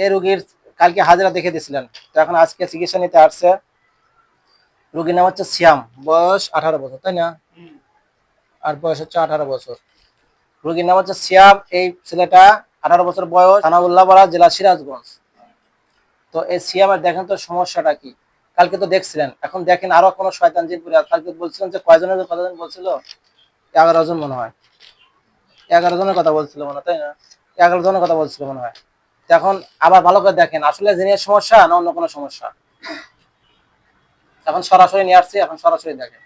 এই রোগীর কালকে হাজিরা দেখে দিয়েছিলেন, তো এখন আজকে চিকিৎসা নিতে আসছে। রোগীর নাম হচ্ছে শ্যাম, বয়স 18 বছর, তাই না? আর বয়স হচ্ছে 18 বছর। রোগীর নাম হচ্ছে শ্যাম। এই ছেলেটা 18 বছর বয়স, থানা উল্লাপাড়া, জেলা সিরাজগঞ্জ। তো এই শ্যামের দেখেন তো সমস্যাটা কি। কালকে তো দেখছিলেন, এখন দেখেন আরো কোনো শয়তান জিন পুরে। কালকে বলছিলেন যে কয়জনের কথা বলছিল, 11 জন মনে হয়। 11 জনের কথা বলছিল মনে হয়, তাই না? 11 জনের কথা বলছিল মনে হয়। এখন আবার ভালো করে দেখেন আসলে জিনের সমস্যা না অন্য কোনো সমস্যা। এখন সরাসরি নিয়ে আসছি, এখন সরাসরি দেখেন।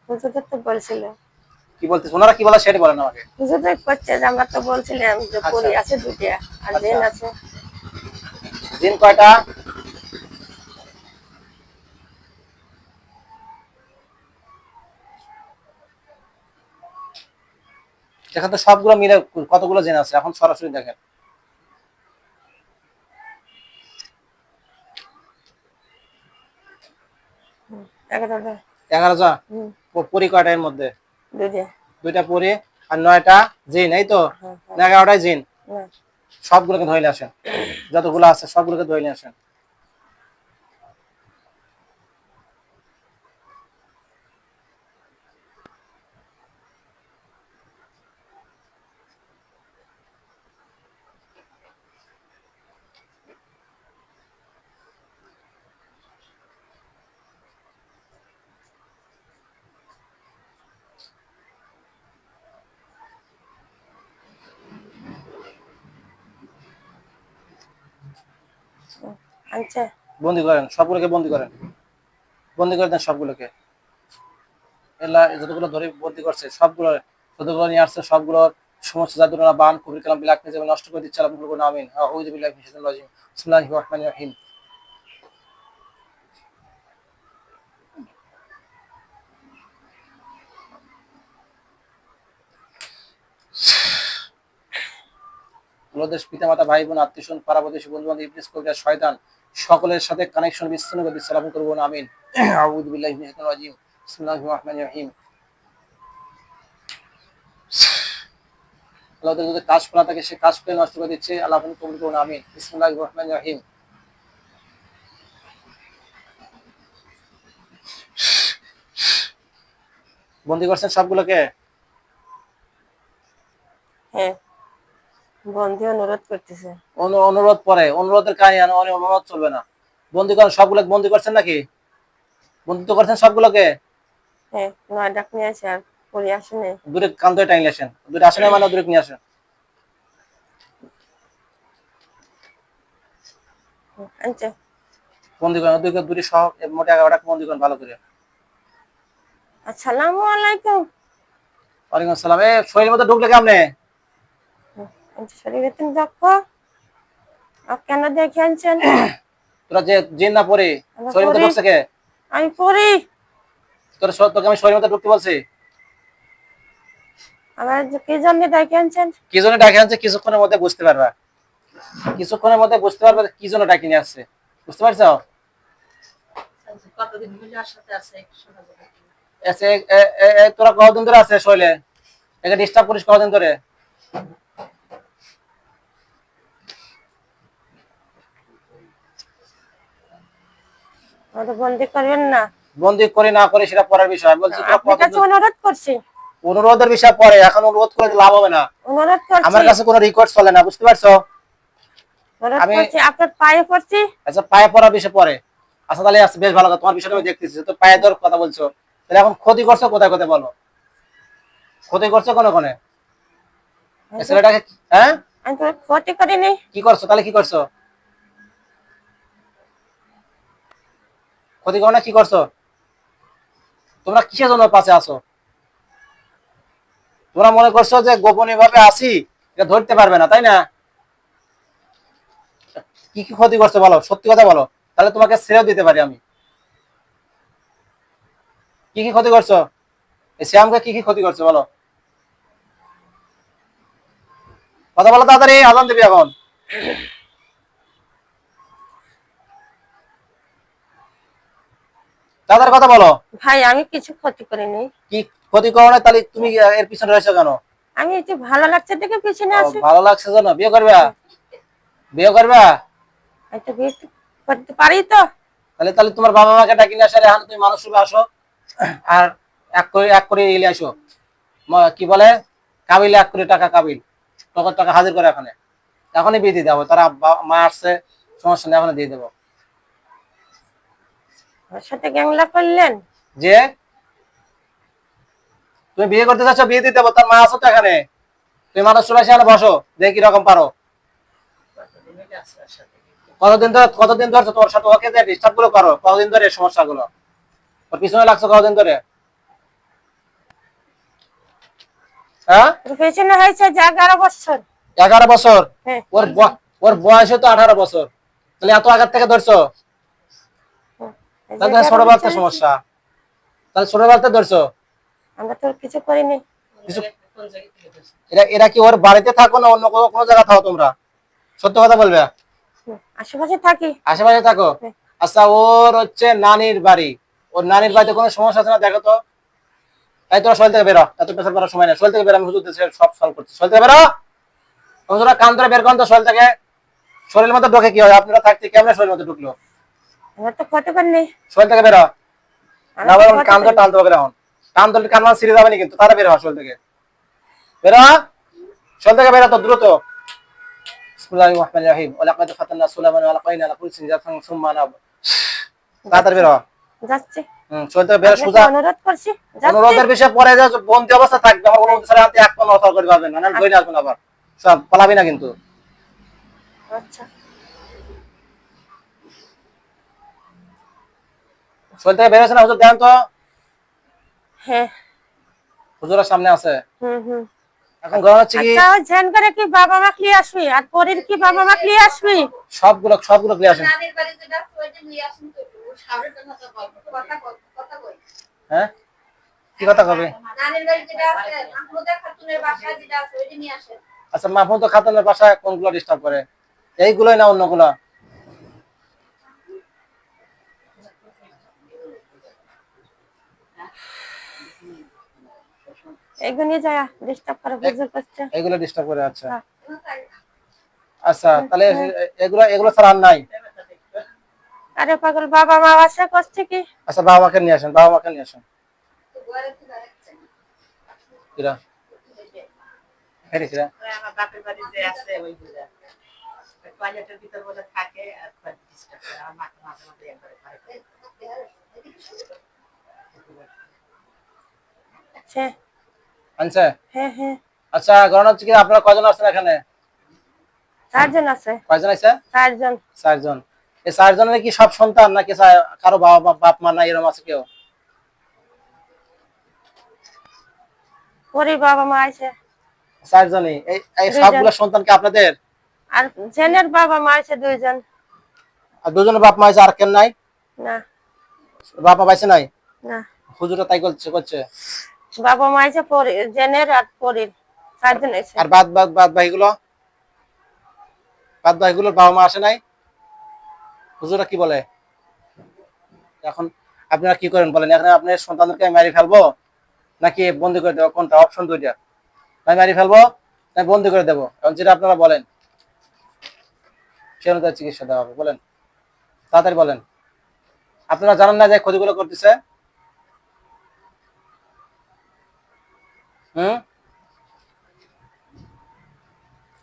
হুজুরদের তো বলছিল। কি বলতেছে ওনারা, কি বলে সেটা বলেন আমাকে। হুজুরদের করছে যে আমরা তো বলছিলাম যে পরি আছে দুইটা আর জিন আছে। জিন কয়টা? দেখেন তো সবগুলো মিলে কতগুলো জিন আছে, এখন সরাসরি দেখেন। 11টা। 11 জন। পরি কয়টা এর মধ্যে? দুইটা। দুইটা পরি আর 9টা জিন, এই তো? না 11টাই জিন? সবগুলোকে ধরে আসেন, যতগুলো আছে সবগুলোকে ধরে আসেন। আচ্ছা, বন্দি করেন সবগুলোকে, বন্দি করেন, বন্দি করে দেন সবগুলোকে। এলা যতগুলো ধরে বন্দি করছে সবগুলো, যতগুলো নিয়ে আসছে সবগুলোর সমস্ত জাদুরা বান কুবরি কালাম বিলাক নিয়ে নষ্ট করে দিচ্ছে। আলহামদুলিল্লাহ, আমিন। আউযু বিল্লাহি মিনাশ শাইতানির রাজিম। বিসমিল্লাহির রহমানির রহিম। দেশ পিতামাতা ভাই বোন আত্মীয় স্বজন পাড়া প্রতিবেশী বন্ধু বান্ধব ইবলিস কবিরা শয়তান সকলের সাথে কানেকশন বিচ্ছিন্ন করে দিচ্ছে। সালাম করবো না, আমিন। আউযু বিল্লাহি মিনাশ শাইতানির রাজিম। বিসমিল্লাহির রহমানির রহিম। আল্লাহ যদি কাজ করা থাকে সে কাজ করে নষ্ট করে দিচ্ছে। আল্লাহ কবুল করুন, আমিন। বিসমিল্লাহির রহমানির রহিম। বন্দি করছেন সবগুলোকে? হ্যাঁ বন্ধু অনুরোধ করতেছে। অনুরোধ পরে, অনুরোধের কাহিনী অনুরোধ চলবে না। বন্দি করেন সবগুলোকে, বন্দি করছেন নাকি? বন্দিত্ব করছেন সবগুলোকে? হ্যাঁ 9টা নিয়ে আসে আর পরি আসেনি। দূরে কান ধরে টাইলে আসেন, দূরে আসেন মানে দূরে নিয়ে আসেন। আচ্ছা। বন্দি করেন ওদেরকে দূরে সহ, মোটে 11টা বন্দি করেন ভালো করে। আসসালামু আলাইকুম। ওয়ালাইকুম আসসালাম। এ শরীরের মধ্যে ঢুকলে কেমনে? শরীরে তুমি দেখো কেন দেখে আনছেন? তোরা যে জিন না পরে শরীরের মধ্যে ঢুকছে কে? আমি পরি। তোকে আমি শরীরের মধ্যে ঢুকতে বলছি? আমার কি জন্য দেখে আনছেন? কি জন্য ডাকে আনছে কিছুক্ষণের মধ্যে বুঝতে পারবা, কিছুক্ষণের মধ্যে বুঝতে পারবে কি জন্য ডাকি নিয়ে আসছে। বুঝতে পারছো? কতদিন হইলো আর সাথে আছে তোরা কতদিন ধরে আছে শৈলে? একে ডিস্টার্ব করিস কতদিন ধরে? বন্দি করবেন না। বন্দি করি না করি সেটা পরের বিষয়, বলছি তোরা আপনার কাছে অনুরোধ করছি। অনুরোধের বিষয় পরে, এখন অনুরোধ করে লাভ হবে না। অনুরোধ করছি, আমার কাছে কোনো রেকর্ড চলে না, বুঝতে পারছো? আমি আপনার পায়ে পড়ছি। আচ্ছা পায়ে পড়ার বিষয় পরে। আচ্ছা তাহলে আছে, বেশ ভালো কথা, তোমার বিষয়টা আমি দেখতেছি। তো পায়ে ধর কথা বলছো, তাহলে এখন ক্ষতি করছো কোথায় কোথায় বলো? ক্ষতি করছো কোনে কোনে ছেলেটাকে? হ্যাঁ আমি তো ক্ষতি করিনি। কি করছো তাহলে, কি করছো? ক্ষতি করো না, কি করছো? তোমরা কিসের জন্য পাশে আছো? তোমরা মনে করছো যে গোপনীয় ভাবে আসি, এটা ধরতে পারবে না, তাই না? কি কি ক্ষতি করছো বলো, সত্যি কথা বলো, তাহলে তোমাকে ছেড়েও দিতে পারি আমি। কি কি ক্ষতি করছো? এই শ্যামকে কি কি ক্ষতি করছো বলো, কথা বলো তাড়াতাড়ি, আজান দিবি এখন। তাদের কথা বলো। ভাই আমি কিছু ক্ষতি করিনি। কি ক্ষতি করো না, তাহলে তুমি এর পিছনে রয়েছো কেন? আমি একটু ভালো লাগছে দেখে পিছনে ও, আসি। ভালো লাগছে জানো, বিয়ে করবা? বিয়ে করবা? একটু বিয়ে করতে পারি তো। তাহলে তাহলে তোমার বাবা মাকে ডাকি নিয়ে আসলে এখন তুমি মানুষ রূপে আসো, আর এক করে ইলে আসো, কি বলে, কাবিল 1 কোটি টাকা, কাবিল নগদ টাকা হাজির করে এখানে, এখনই বিয়ে দিয়ে দেবো। তারা মা আসছে, সমস্যা নেই, এখনই দিয়ে দেবো। ওর সাথে গ্যাংলা করলেন? যে তুমি বিয়ে করতে চাচ্ছ, বিয়ে দিয়ে দেবো, তার মা আছো তো এখানে, তুমি মানুষ রূপে এসে এখানে বসো, দেখি কি রকম পারো। কতদিন ধরে তোমার সাথে ওকে যে ডিস্টার্ব গুলো করো, কতদিন ধরে এই সমস্যাগুলো ওর পিছনে লাগছো, কতদিন ধরে? হ্যাঁ, ওর পেছনে হয়েছে যে 11 বছর। 11 বছর? হ্যাঁ। ওর বয়স তো 18 বছর, তাহলে এত আগের থেকে ধরছো? এই যে তাহলে 11 ছোট বাচ্চা বছর সমস্যা, তাহলে ছোট বাচ্চা ধরছো। আমরা তো কিছু করিনি। কিছু এরা এরা কি ওর বাড়িতে থাকো না অন্য কোনো কোনো জায়গায় থাকো তোমরা? সত্য কথা বলবে। আশেপাশে থাকি। আশেপাশে থাকো? হ্যাঁ। আচ্ছা, ওর হচ্ছে নানির বাড়ি, ওর নানির বাড়িতে কোনো সমস্যা আছে না দেখো তো। তাই তোরা শরীর থেকে বেরো, এত পেশার করার সময় নেই, শরীর থেকে বেরো, আমি হুজুর দেশে সব সলভ করছি, শরীর থেকে বেরো। হুজুরা কান ধরে বের করেন তো শরীর থেকে। শরীরের মধ্যে ঢোকে কি হয়, আপনারা থাকতে কেমন শরীরের মধ্যে ঢুকলো? আমরা তো ক্ষতি করিনি। শরীর থেকে বেরো, না আমরা তো বলে ক্ষতি কান ধরে করিনি। টানতে হবে এখন, কান ধরে কান ছিঁড়ে যাবে না কিন্তু, তারা বের হয় শরীর থেকে, বেরো, শরীর থেকে বেরো তো দ্রুত। বিসমিল্লাহির রহমানির রহিম, ওয়া লাকাদ ফাতান্না সুলাইমান ওয়া আলকাইনা আলা কুরসি জাতান সুম্মা নাব। তাড়াতাড়ি বেরো। যাচ্ছি। শরীর থেকে বেরো আপনাকে সোজা। অনুরোধ করছি, যাচ্ছি। অনুরোধের বিষয়ে পরে যা বন্দি অবস্থা থাকবে, আমার অনুরোধ ছাড়া আপনি এক পা নড়াচড়া করতে পারবেন না, না ধরে আসবেন আবার, সব পালাবি না কিন্তু। আচ্ছা। শরীর থেকে বেরোছে না হুজুর, দেন তো। হ্যাঁ। হুজুরের সামনে আছে হুম। এখন, গরম হচ্ছে কি? আচ্ছা, ওই ধ্যান করে কি বাবা মা নিয়ে আসবি, আর পরীর কি বাবা মা নিয়ে আসবি? সবগুলো ক্লিয়ার আসেন। নানির বাড়ি যেটা ওইটা নিয়ে আসুন তো, ও সামনে কথা বল, কথা কই। হ্যাঁ, কি কথা কবে? নানির বাড়ি যেটা আছে, মাহমুদা খাতুনের বাসা যেটা আছে ওইটা নিয়ে আসেন। আচ্ছা, মাহমুদ খাতুনের বাসায় কোনগুলো ডিস্টার্ব করে? এইগুলোই না অন্যগুলো? এগুলো নিয়ে যায় ডিস্টার্ব করে, বুঝতে পারছে। এইগুলো ডিস্টার্ব করে? আচ্ছা হ্যাঁ। আচ্ছা, তাহলে এগুলো এগুলো ছাড়া আর নাই? আরে পাগল, বাবা মা আসে করছে কি? আচ্ছা, বাবা মাকে নিয়ে আসেন, বাবা মাকে নিয়ে আসেন। তো ঘরে তো দাঁড়াচ্ছেন। কিরা হেরে কিরা ওই আমার বাপের বাড়ি যে আছে ওইগুলা টয়লেটের ভিতর বলে থাকে আর ডিস্টার্ব করে আমার মাকে মাঝে মাঝে একবারে করে। হ্যাঁ আনছে? হ্যাঁ। আচ্ছা, গরম হচ্ছে কি, আপনারা কয়জন আসছেন এখানে? 4 জন আছে। কয়জন আছে? 4 জন। 4 জন। এই 4 জনের কি সব সন্তান, নাকি কারো বাপ মা নাই, এরকম আছে কেউ? পরীর বাবা মা আছে। 4 জনই? এই এই 2 জন। সবগুলো সন্তান কি আপনাদের? আর জেনের বাবা মা আছে 2 জন। আর 2জনের বাপ মা আছে, আর কেন নাই? না বাপ মা পাইছে নাই? না, হুজুরা তাই করছে। বাবা মা আছে জেনের আর পরীর, 4 জন আছে। আর বাদ বাকিগুলোর বাবা মা আসে নাই? হুজুরা কি বলে? এখন আপনারা কি করেন বলেন, এখানে আপনার সন্তানদেরকে মারি ফেলবো নাকি বন্দি করে দেবো, কোনটা? অপশন দুইটা, আমি মারি ফেলবো না বন্দি করে দেবো, এখন যেটা আপনারা বলেন সে অনুযায়ী চিকিৎসা দেওয়া হবে, বলেন তাড়াতাড়ি বলেন। আপনারা জানেন না যে ক্ষতিগুলো করতেছে?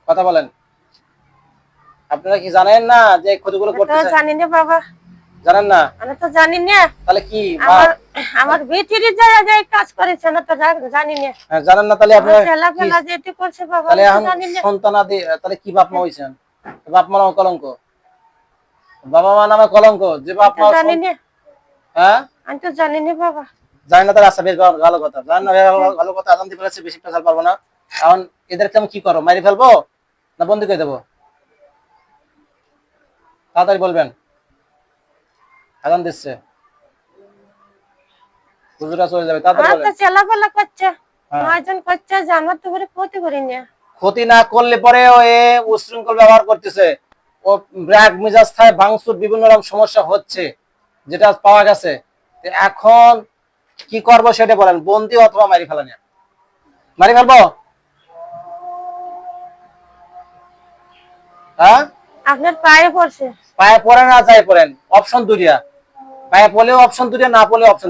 কথা বলেন, আপনারা কি জানেন না যে ক্ষতিগুলো আমি তো করতেছে? জানি না বাবা, জানেন না? আমি তো জানি না। তাহলে কি আমার বেটিরই যায় কাজ করেছে, না তো জানি না। জানেন না? তাহলে আমার আপনারা ছেলেপেলা যেটি করছে বাবা, তাহলে আমি তো এখন জানি না। সন্তানাদি, তাহলে কি বাপ মা হইছেন? বাপ মা নামে কলঙ্ক, বাবা মা নামে কলঙ্ক, যে বাপ আমি মা। তো জানি না। হ্যাঁ, আমি তো জানি না বাবা। জানি না, তাহলে আচ্ছা, বেশ ভালো কথা, জানি না, ভালো কথা, আজান দিয়ে ফেলেছে, বেশি পেশাল পারবো না। এখন এদেরকে আমি কি করবো, মারি ফেলবো না বন্দি করে দেবো? তাড়াতাড়ি বলবেন, আজান দিচ্ছে, হুজুরা চলে যাবে, তাড়াতাড়ি আমার তো বলেন। ছেলেপেলা করছে, হ্যাঁ। 9 জন করছে, যে আমার তো করে ক্ষতি করি না। ক্ষতি না করলে পরে ও উশৃঙ্খল ব্যবহার করতেছে, ও রাগ মেজাজ থাকে, ভাঙচুর, বিভিন্ন রকম সমস্যা হচ্ছে, যেটা পাওয়া গেছে। এখন কি করবো সেটা বলেন, বন্দি অথবা মারি ফেলা নিয়ে? মারি ফেলবো? হ্যাঁ, আপনার পায়ে পড়ছে। পায়ে পড়েন আর যাই পড়েন, অপশন দুইটা, পায়ে পড়লেও অপশন দুইটা, না পড়লেও অপশন